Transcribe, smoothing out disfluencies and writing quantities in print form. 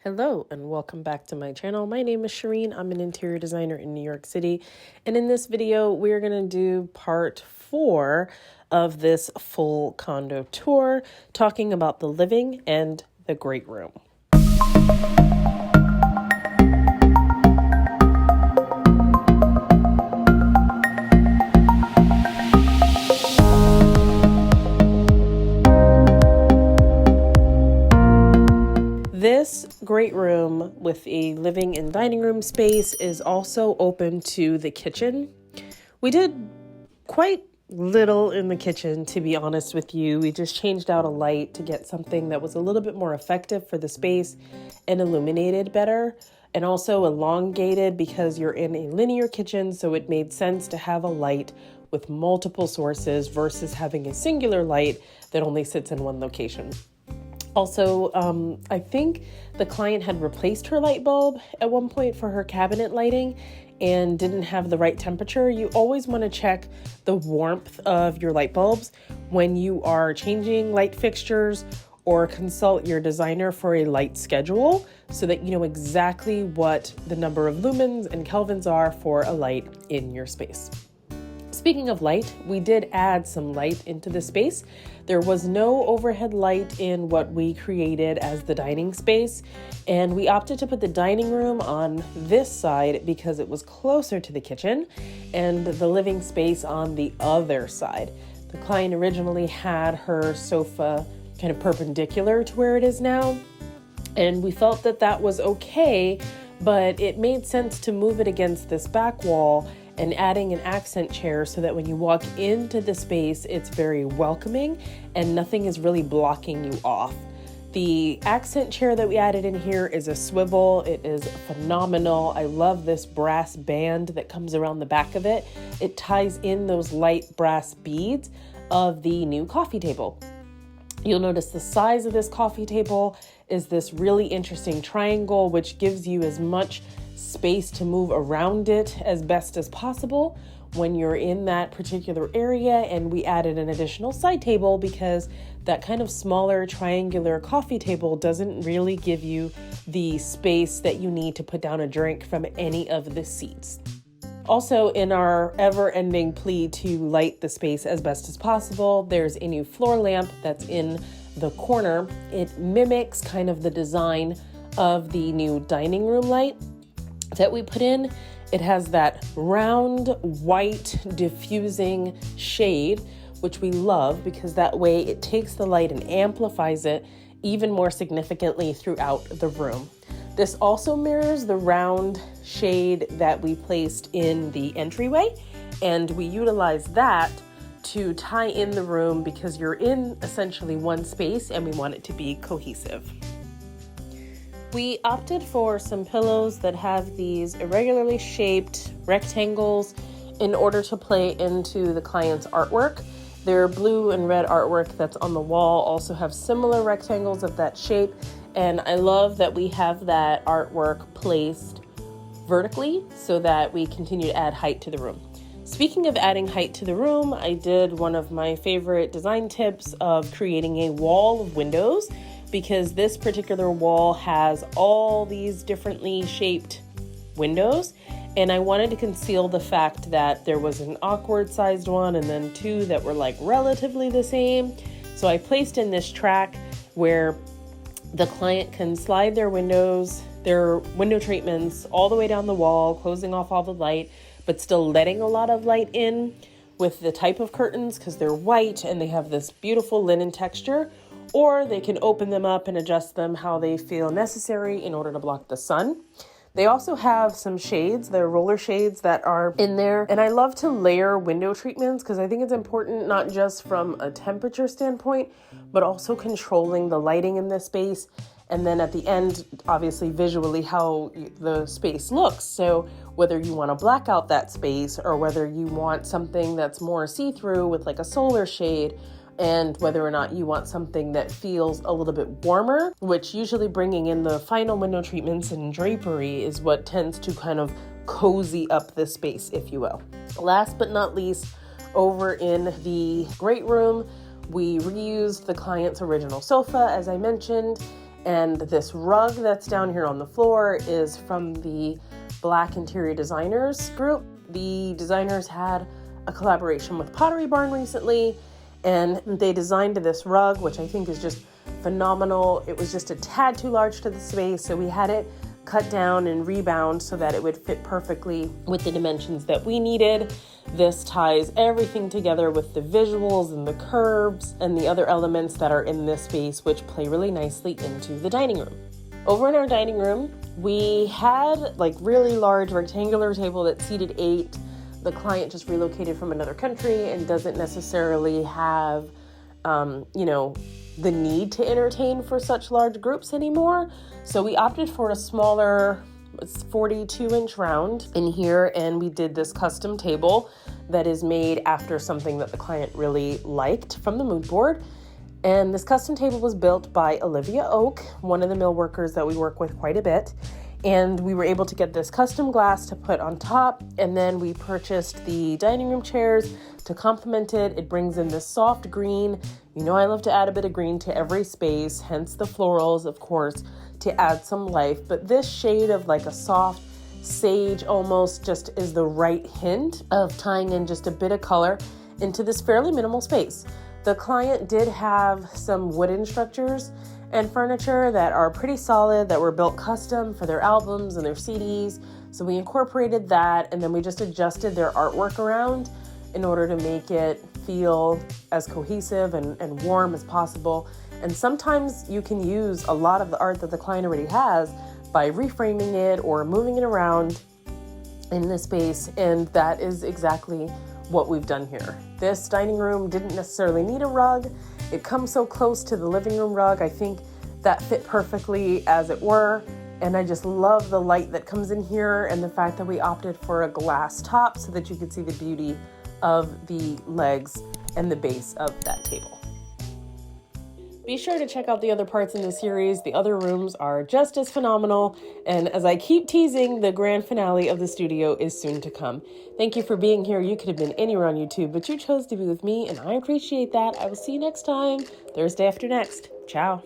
Hello and welcome back to my channel. My name is Shareen. I'm an interior designer in New York City. And in this video, we're going to do part 4 of this full condo tour, talking about the living and the great room. This great room with a living and dining room space is also open to the kitchen. We did quite little in the kitchen, to be honest with you. We just changed out a light to get something that was a little bit more effective for the space and illuminated better, and also elongated because you're in a linear kitchen, so it made sense to have a light with multiple sources versus having a singular light that only sits in one location. Also, I think the client had replaced her light bulb at one point for her cabinet lighting and didn't have the right temperature. You always want to check the warmth of your light bulbs when you are changing light fixtures, or consult your designer for a light schedule so that you know exactly what the number of lumens and kelvins are for a light in your space. Speaking of light, we did add some light into the space. There was no overhead light in what we created as the dining space, and we opted to put the dining room on this side because it was closer to the kitchen, and the living space on the other side. The client originally had her sofa kind of perpendicular to where it is now, and we felt that that was okay, but it made sense to move it against this back wall and adding an accent chair so that when you walk into the space, it's very welcoming and nothing is really blocking you off. The accent chair that we added in here is a swivel. It is phenomenal. I love this brass band that comes around the back of it. It ties in those light brass beads of the new coffee table. You'll notice the size of this coffee table is this really interesting triangle, which gives you as much space to move around it as best as possible when you're in that particular area. And we added an additional side table because that kind of smaller triangular coffee table doesn't really give you the space that you need to put down a drink from any of the seats. Also, in our ever-ending plea to light the space as best as possible, there's a new floor lamp that's in the corner. It mimics kind of the design of the new dining room light that we put in. It has that round white diffusing shade, which we love because that way it takes the light and amplifies it even more significantly throughout the room. This also mirrors the round shade that we placed in the entryway, and we utilize that to tie in the room because you're in essentially one space and we want it to be cohesive. We opted for some pillows that have these irregularly shaped rectangles in order to play into the client's artwork. Their blue and red artwork that's on the wall also have similar rectangles of that shape, and I love that we have that artwork placed vertically so that we continue to add height to the room. Speaking of adding height to the room, I did one of my favorite design tips of creating a wall of windows, because this particular wall has all these differently shaped windows, and I wanted to conceal the fact that there was an awkward sized one and then two that were like relatively the same. So I placed in this track where the client can slide their window treatments all the way down the wall, closing off all the light, but still letting a lot of light in with the type of curtains because they're white and they have this beautiful linen texture. Or they can open them up and adjust them how they feel necessary in order to block the sun. They also have some shades, they're roller shades that are in there. And I love to layer window treatments because I think it's important not just from a temperature standpoint, but also controlling the lighting in this space. And then at the end, obviously visually how the space looks. So whether you want to black out that space or whether you want something that's more see-through with like a solar shade, and whether or not you want something that feels a little bit warmer, which usually bringing in the final window treatments and drapery is what tends to kind of cozy up the space, if you will. Last but not least, over in the great room, we reused the client's original sofa, as I mentioned, And this rug that's down here on the floor is from the Black Interior Designers group. The designers had a collaboration with Pottery Barn recently, and they designed this rug, which I think is just phenomenal. It was just a tad too large to the space, so we had it cut down and rebound so that it would fit perfectly with the dimensions that we needed. This ties everything together with the visuals and the curves and the other elements that are in this space, which play really nicely into the dining room. Over in our dining room, we had like really large rectangular table that seated 8. The client just relocated from another country and doesn't necessarily have, the need to entertain for such large groups anymore. So we opted for a smaller, 42-inch round in here, and we did this custom table that is made after something that the client really liked from the mood board. And this custom table was built by Olivia Oak, one of the mill workers that we work with quite a bit. And we were able to get this custom glass to put on top, and then we purchased the dining room chairs to complement it. It brings in this soft green. You know I love to add a bit of green to every space, hence the florals, of course, to add some life. But this shade of like a soft sage almost just is the right hint of tying in just a bit of color into this fairly minimal space. The client did have some wooden structures and furniture that are pretty solid, that were built custom for their albums and their CDs. So we incorporated that, and then we just adjusted their artwork around in order to make it feel as cohesive and warm as possible. And sometimes you can use a lot of the art that the client already has by reframing it or moving it around in the space, and that is exactly what we've done here. This dining room didn't necessarily need a rug. It comes so close to the living room rug. I think that fit perfectly as it were. And I just love the light that comes in here and the fact that we opted for a glass top so that you could see the beauty of the legs and the base of that table. Be sure to check out the other parts in the series. The other rooms are just as phenomenal. And as I keep teasing, the grand finale of the studio is soon to come. Thank you for being here. You could have been anywhere on YouTube, but you chose to be with me, and I appreciate that. I will see you next time, Thursday after next. Ciao.